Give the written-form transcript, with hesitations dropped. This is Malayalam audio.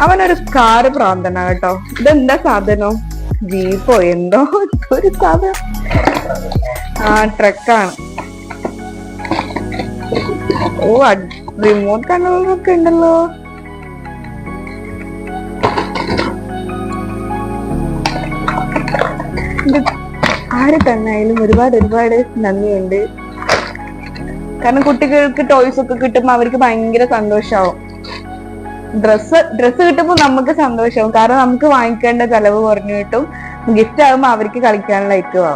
അവനൊരു കാറ് പ്രാന്തനാ കേട്ടോ. ഇതെന്താ സാധനം? ജീപ്പോ എന്തോ ഒരു സാധനം. ആ ട്രക്കാണ്. ഓ റിമോട്ട് കൺട്രോളൊക്കെ ഉണ്ടല്ലോ. ആര് തന്നായാലും ഒരുപാട് നന്ദിയുണ്ട്. കാരണം കുട്ടികൾക്ക് ടോയ്സ് ഒക്കെ കിട്ടുമ്പോ അവർക്ക് ഭയങ്കര സന്തോഷാവും. ഡ്രസ്സ് കിട്ടുമ്പോ നമുക്ക് സന്തോഷമാവും. കാരണം നമുക്ക് വാങ്ങിക്കേണ്ട ചെലവ് കുറഞ്ഞു കിട്ടും. ഗിഫ്റ്റ് ആകുമ്പോ അവർക്ക് കളിക്കാനുള്ള ഐറ്റവും ആവും.